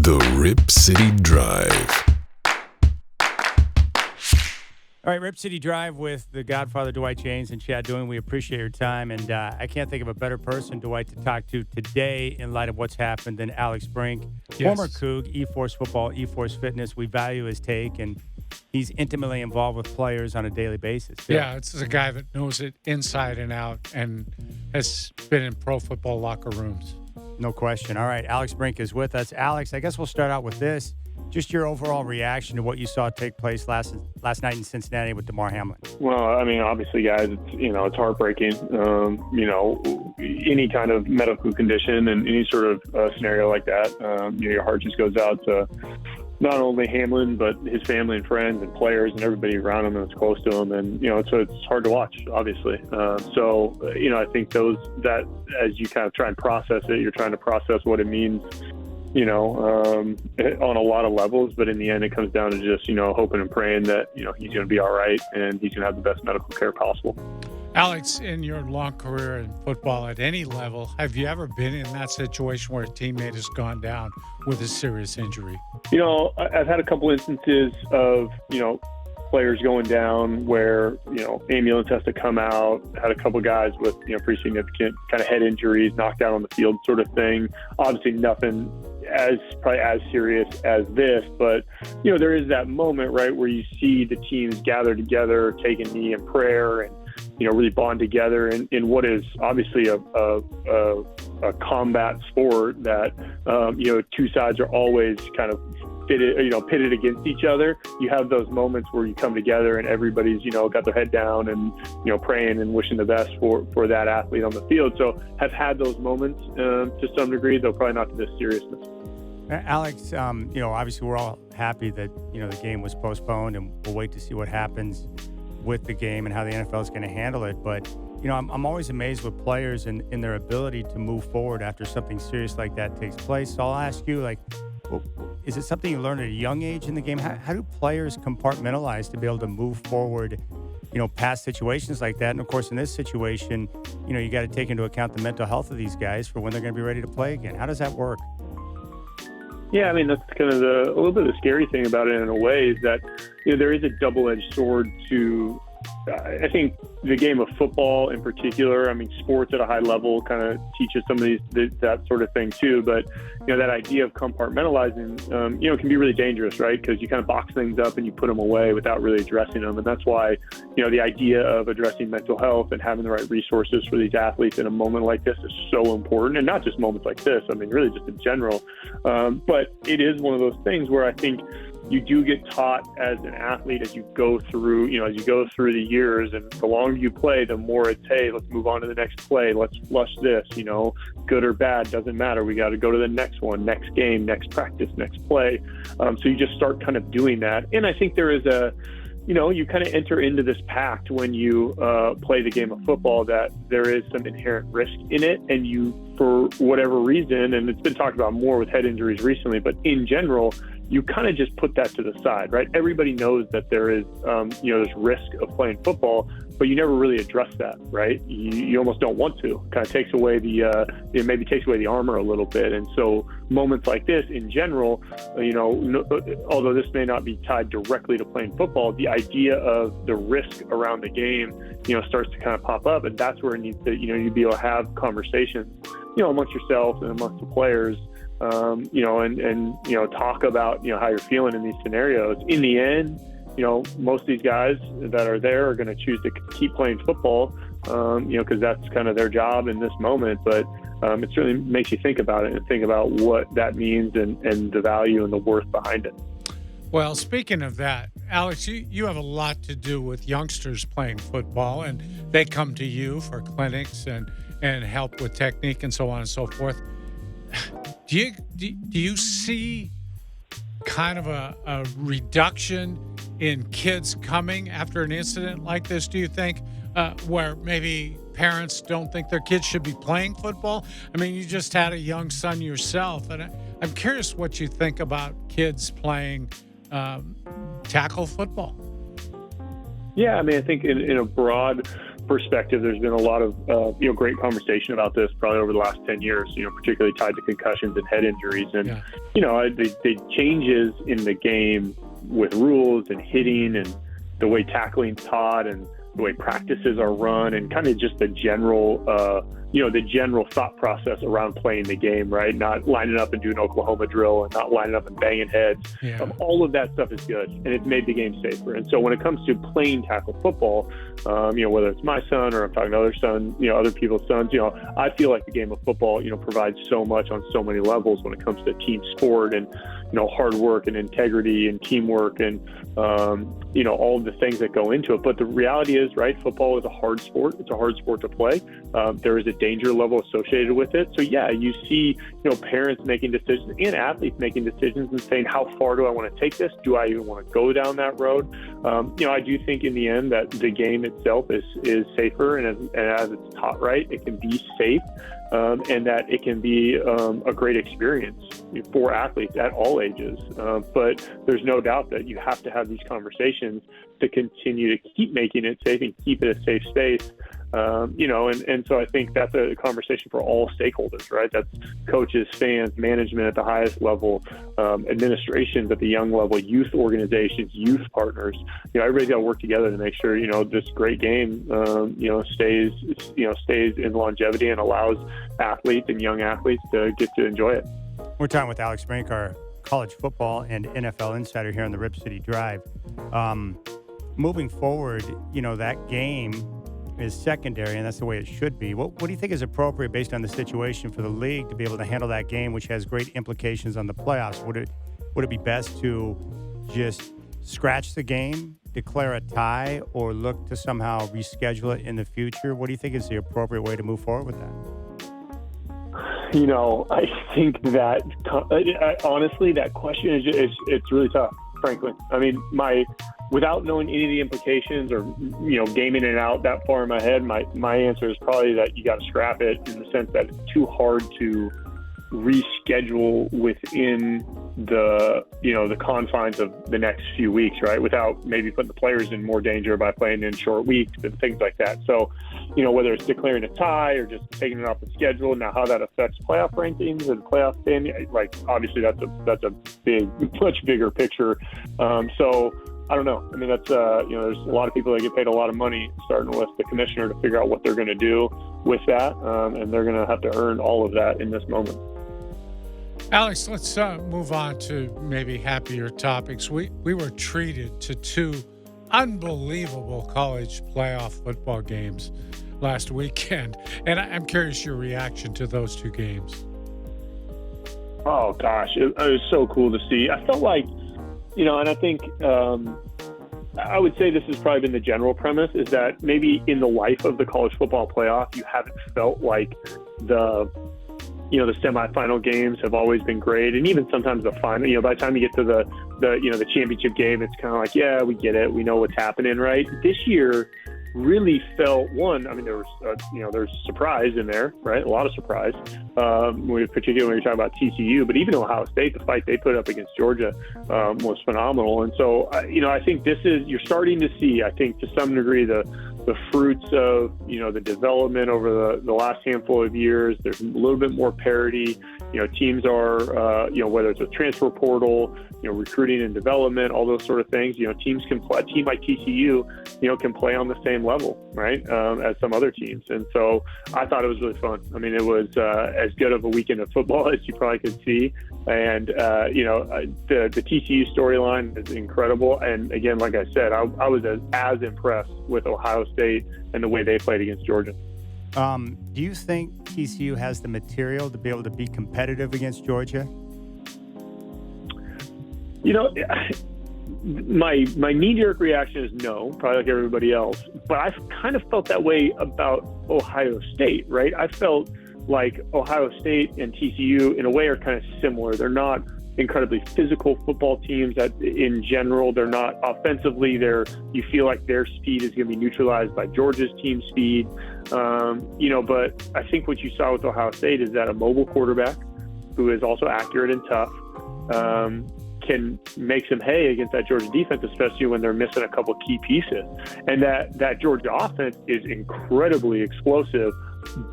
The Rip City Drive. All right, Rip City Drive with the Godfather Dwight James and Chad Doing. We appreciate your time, and I can't think of a better person, Dwight, to talk to today in light of what's happened than Alex Brink, former Coug, eForce Football, eForce Fitness. We value his take, and he's intimately involved with players on a daily basis. Too. Yeah, it's a guy that knows it inside and out and has been in pro football locker rooms. No question. All right, Alex Brink is with us. Alex, I guess we'll start out with this. Just your overall reaction to what you saw take place last night in Cincinnati with Damar Hamlin. Well, I mean, obviously, guys, it's heartbreaking. Any kind of medical condition and any sort of scenario like that, your heart just goes out to not only Hamlin but his family and friends and players and everybody around him that's close to him. And it's hard to watch, obviously. I think that as you kind of try and process it, you're trying to process what it means. On a lot of levels, but in the end, it comes down to just, hoping and praying that, he's going to be all right and he's going to have the best medical care possible. Alex, in your long career in football at any level, have you ever been in that situation where a teammate has gone down with a serious injury? I've had a couple instances of, players going down where, ambulance has to come out. Had a couple guys with, pretty significant kind of head injuries, knocked out on the field sort of thing. Obviously nothing probably as serious as this, but, there is that moment, right, where you see the teams gather together, take a knee in prayer and, really bond together in what is obviously a combat sport that, two sides are always kind of pitted against each other. You have those moments where you come together and everybody's, got their head down and, praying and wishing the best for that athlete on the field. So have had those moments to some degree, though probably not to this seriousness. Alex, obviously we're all happy that, the game was postponed, and we'll wait to see what happens with the game and how the NFL is going to handle it. But, I'm always amazed with players and in their ability to move forward after something serious like that takes place. So I'll ask you, is it something you learned at a young age in the game? How do players compartmentalize to be able to move forward, past situations like that? And, of course, in this situation, you got to take into account the mental health of these guys for when they're going to be ready to play again. How does that work? Yeah, I mean, that's kind of a little bit of the scary thing about it in a way is that, there is a double-edged sword to, I think, the game of football in particular. I mean, sports at a high level kind of teaches some of that sort of thing too. But, that idea of compartmentalizing, can be really dangerous, right? Because you kind of box things up and you put them away without really addressing them. And that's why, the idea of addressing mental health and having the right resources for these athletes in a moment like this is so important. And not just moments like this, I mean, really just in general. But it is one of those things where I think you do get taught as an athlete as you go through, the years, and the longer you play, the more it's, hey, let's move on to the next play. Let's flush this, good or bad, doesn't matter. We got to go to the next one, next game, next practice, next play. So you just start kind of doing that. And I think there is you kind of enter into this pact when you play the game of football that there is some inherent risk in it. And you, for whatever reason, and it's been talked about more with head injuries recently, but in general, you kind of just put that to the side, right? Everybody knows that there is, there's risk of playing football, but you never really address that, right? You almost don't want to. Kind of takes away it maybe takes away the armor a little bit. And so moments like this in general, although this may not be tied directly to playing football, the idea of the risk around the game, starts to kind of pop up. And that's where it needs to, you'd be able to have conversations, amongst yourself and amongst the players, talk about, how you're feeling in these scenarios. In the end, most of these guys that are there are going to choose to keep playing football, because that's kind of their job in this moment. But it certainly makes you think about it and think about what that means and the value and the worth behind it. Well, speaking of that, Alex, you have a lot to do with youngsters playing football, and they come to you for clinics and help with technique and so on and so forth. Do you see kind of a reduction in kids coming after an incident like this, do you think, where maybe parents don't think their kids should be playing football? I mean, you just had a young son yourself, and I'm curious what you think about kids playing tackle football. Yeah, I mean, I think in a broad perspective, there's been a lot of great conversation about this probably over the last 10 years, particularly tied to concussions and head injuries. And, the changes in the game with rules and hitting and the way tackling's taught and the way practices are run and kind of just the general thought process around playing the game, right? Not lining up and doing Oklahoma drill and not lining up and banging heads. Yeah. All of that stuff is good, and it's made the game safer. And so when it comes to playing tackle football, whether it's my son or I'm talking to other sons, other people's sons, I feel like the game of football, provides so much on so many levels when it comes to team sport and, hard work and integrity and teamwork and, all of the things that go into it. But the reality is, right, football is a hard sport. It's a hard sport to play. There is a danger level associated with it. So, yeah, you see, parents making decisions and athletes making decisions and saying, how far do I want to take this? Do I even want to go down that road? I do think in the end that the game itself is safer, and as it's taught right, it can be safe. And that it can be a great experience for athletes at all ages. But there's no doubt that you have to have these conversations to continue to keep making it safe and keep it a safe space. And so I think that's a conversation for all stakeholders, right? That's coaches, fans, management at the highest level, administrations at the young level, youth organizations, youth partners. Everybody's got to work together to make sure, this great game, stays in longevity and allows athletes and young athletes to get to enjoy it. We're talking with Alex Brink, our college football and NFL insider here on the Rip City Drive. Moving forward, that game is secondary, and that's the way it should be. What do you think is appropriate based on the situation for the league to be able to handle that game, which has great implications on the playoffs? Would it be best to just scratch the game, declare a tie, or look to somehow reschedule it in the future? What do you think is the appropriate way to move forward with that? I think that honestly, that question it's really tough, frankly. I mean, without knowing any of the implications or, gaming it out that far in my head, my answer is probably that you got to scrap it in the sense that it's too hard to reschedule within the confines of the next few weeks, right? Without maybe putting the players in more danger by playing in short weeks and things like that. So, whether it's declaring a tie or just taking it off the schedule, now how that affects playoff rankings and playoff standing, obviously that's a much bigger picture. So I don't know. I mean, that's, there's a lot of people that get paid a lot of money, starting with the commissioner, to figure out what they're going to do with that. And they're going to have to earn all of that in this moment. Alex, let's move on to maybe happier topics. We were treated to 2 unbelievable college playoff football games last weekend, and I'm curious your reaction to those 2 games. Oh, gosh. It was so cool to see. I felt like, and I think I would say this has probably been the general premise, is that maybe in the life of the college football playoff, you haven't felt like the semifinal games have always been great. And even sometimes the final, by the time you get to the championship game, it's kind of like, yeah, we get it. We know what's happening, right? This year really felt there was, there's surprise in there, right? A lot of surprise, particularly when you're talking about TCU, but even Ohio State, the fight they put up against Georgia was phenomenal. And so, I think you're starting to see, I think to some degree, the fruits of, the development over the last handful of years. There's a little bit more parity. Teams are, whether it's a transfer portal, recruiting and development, all those sort of things, teams can play. A team like TCU, can play on the same level, right, as some other teams. And so I thought it was really fun. I mean, it was as good of a weekend of football as you probably could see. And, the TCU storyline is incredible. And again, like I said, I was as impressed with Ohio State and the way they played against Georgia. Do you think TCU has the material to be able to be competitive against Georgia? My knee-jerk reaction is no, probably like everybody else. But I've kind of felt that way about Ohio State, right? I felt like Ohio State and TCU, in a way, are kind of similar. They're not incredibly physical football teams. That in general, they're not offensively. You feel like their speed is going to be neutralized by Georgia's team speed. But I think what you saw with Ohio State is that a mobile quarterback who is also accurate and tough, can make some hay against that Georgia defense, especially when they're missing a couple key pieces. And that Georgia offense is incredibly explosive.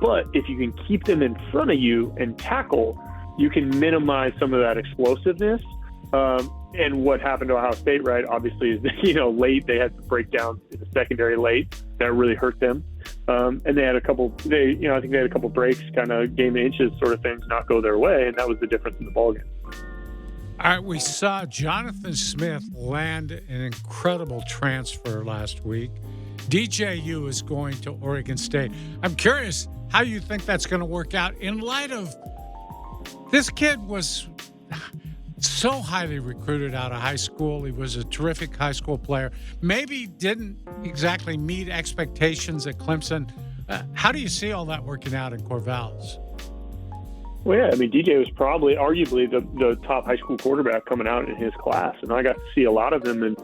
But if you can keep them in front of you and tackle, you can minimize some of that explosiveness. And what happened to Ohio State, right, obviously, is, late. They had some breakdowns in the secondary late that really hurt them. And they had I think they had a couple breaks, kind of game of inches sort of things not go their way, and that was the difference in the ballgame. All right, we saw Jonathan Smith land an incredible transfer last week. DJU is going to Oregon State. I'm curious how you think that's going to work out in light of this kid was so highly recruited out of high school. He was a terrific high school player. Maybe didn't exactly meet expectations at Clemson. How do you see all that working out in Corvallis? Well, yeah, I mean, DJ was probably arguably the top high school quarterback coming out in his class, and I got to see a lot of him, and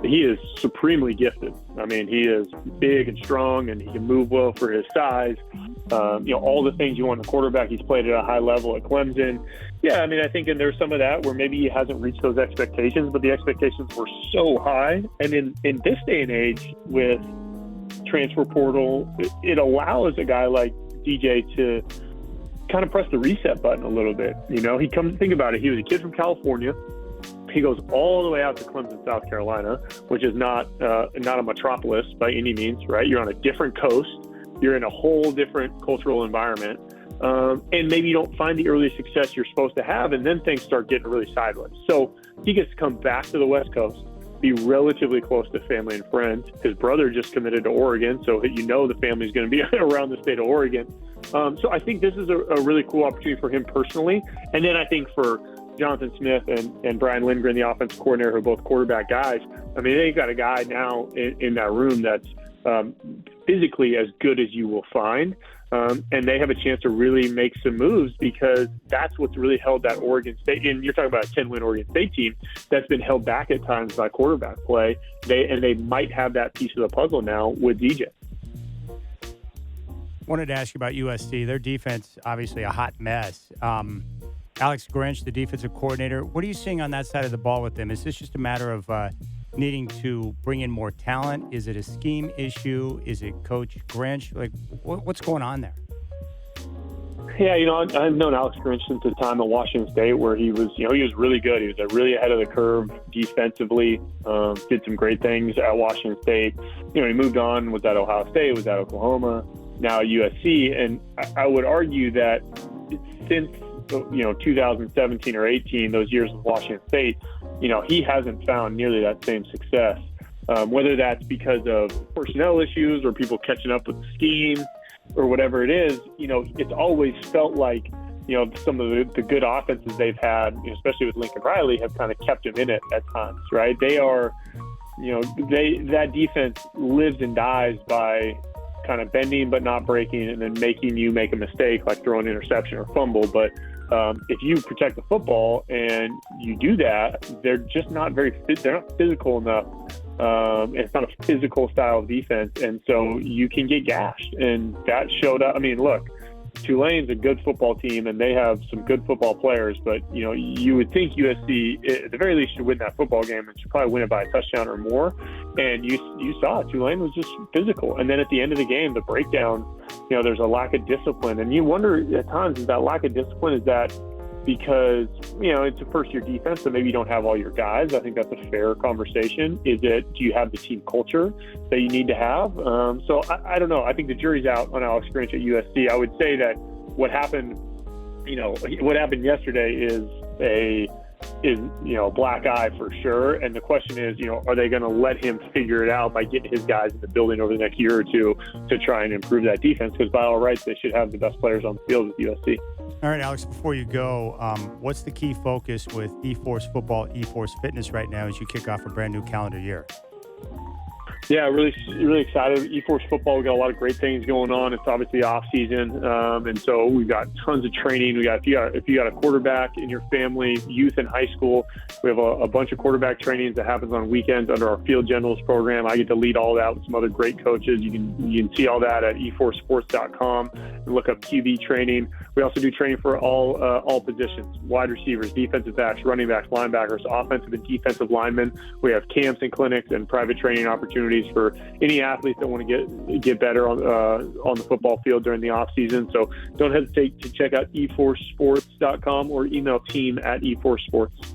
he is supremely gifted. I mean, he is big and strong, and he can move well for his size. All the things you want in a quarterback. He's played at a high level at Clemson. Yeah, I mean, I think and there's some of that where maybe he hasn't reached those expectations, but the expectations were so high. And in this day and age with transfer portal, it allows a guy like DJ to kind of press the reset button a little bit. He comes to think about it. He was a kid from California. He goes all the way out to Clemson, South Carolina, which is not a metropolis by any means, right? You're on a different coast. You're in a whole different cultural environment. And maybe you don't find the early success you're supposed to have, and then things start getting really sideways. So he gets to come back to the West Coast, be relatively close to family and friends. His brother just committed to Oregon, so the family's going to be around the state of Oregon. So I think this is a really cool opportunity for him personally. And then I think for Jonathan Smith and Brian Lindgren, the offensive coordinator, who are both quarterback guys, I mean, they've got a guy now in that room that's physically as good as you will find. And they have a chance to really make some moves because that's what's really held that Oregon State. And you're talking about a 10-win Oregon State team that's been held back at times by quarterback play. They might have that piece of the puzzle now with DJ. Wanted to ask you about USC. Their defense, obviously a hot mess. Alex Grinch, the defensive coordinator, what are you seeing on that side of the ball with them? Is this just a matter of needing to bring in more talent? Is it a scheme issue? Is it Coach Grinch? Like, what's going on there? Yeah, I've known Alex Grinch since the time at Washington State, where he was really good. He was really ahead of the curve defensively. Did some great things at Washington State. He moved on, was at Ohio State, was at Oklahoma, now at USC. And I would argue that since 2017 or 18, those years with Washington State, he hasn't found nearly that same success. Whether that's because of personnel issues or people catching up with the scheme or whatever it is, it's always felt like, some of the good offenses they've had, especially with Lincoln Riley, have kind of kept him in it at times, right? They are, that defense lives and dies by kind of bending but not breaking, and then making you make a mistake like throwing an interception or fumble. But if you protect the football and you do that, they're just not they're not physical enough. It's not a physical style of defense, and so you can get gashed, and that showed up. I mean, look, Tulane's a good football team, and they have some good football players, but you would think USC at the very least should win that football game and should probably win it by a touchdown or more. And you saw it. Tulane was just physical, and then at the end of the game, the breakdown, there's a lack of discipline, and you wonder at times, is that lack of discipline, is that because it's a first-year defense, so maybe you don't have all your guys? I think that's a fair conversation. Is it, do you have the team culture that you need to have? So I don't know. I think the jury's out on Alex Grinch at USC. I would say that what happened yesterday is a black eye for sure. And the question is, are they going to let him figure it out by getting his guys in the building over the next year or two to try and improve that defense? Because by all rights, they should have the best players on the field with USC. All right, Alex, before you go, what's the key focus with eForce Football, eForce Fitness right now as you kick off a brand new calendar year? Yeah, really excited. eForce football, we got a lot of great things going on. It's obviously off season, and so we've got tons of training. If you got a quarterback in your family, youth and high school, we have a bunch of quarterback trainings that happens on weekends under our Field Generals program. I get to lead all that with some other great coaches. You can see all that at eforcesports.com and look up QB training. We also do training for all positions: wide receivers, defensive backs, running backs, linebackers, offensive and defensive linemen. We have camps and clinics and private training opportunities for any athletes that want to get better on the football field during the off season. So don't hesitate to check out eforcesports.com or email team@eforcesports.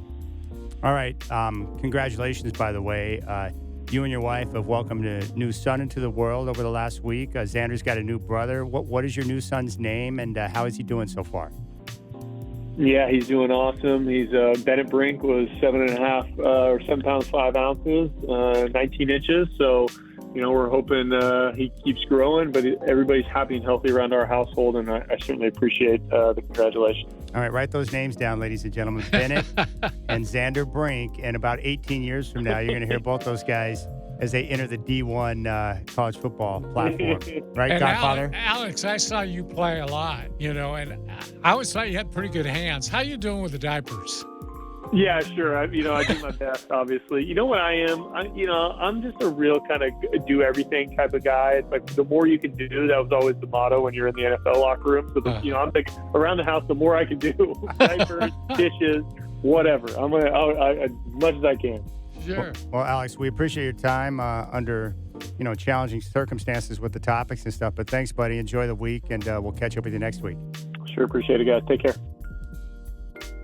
All right. Congratulations, by the way. You and your wife have welcomed a new son into the world over the last week. Xander's got a new brother. What is your new son's name, and how is he doing so far? Yeah, he's doing awesome. He's Bennett Brink was 7.5 or 7 pounds 5 ounces, 19 inches. So, we're hoping he keeps growing. But everybody's happy and healthy around our household, and I certainly appreciate the congratulations. All right, write those names down, ladies and gentlemen. Bennett and Xander Brink. And about 18 years from now, you're going to hear both those guys as they enter the D1 college football platform. Right, and Godfather? Alex, I saw you play a lot, and I always thought you had pretty good hands. How you doing with the diapers? Yeah, sure. I do my best, obviously. You know what I am? I'm just a real kind of do everything type of guy. It's like the more you can do, that was always the motto when you're in the NFL locker room. So, I'm like around the house, the more I can do, diapers, dishes, whatever. I'm going to, as much as I can. Sure. Well, Alex, we appreciate your time under, challenging circumstances with the topics and stuff. But thanks, buddy. Enjoy the week, and we'll catch up with you next week. Sure. Appreciate it, guys. Take care.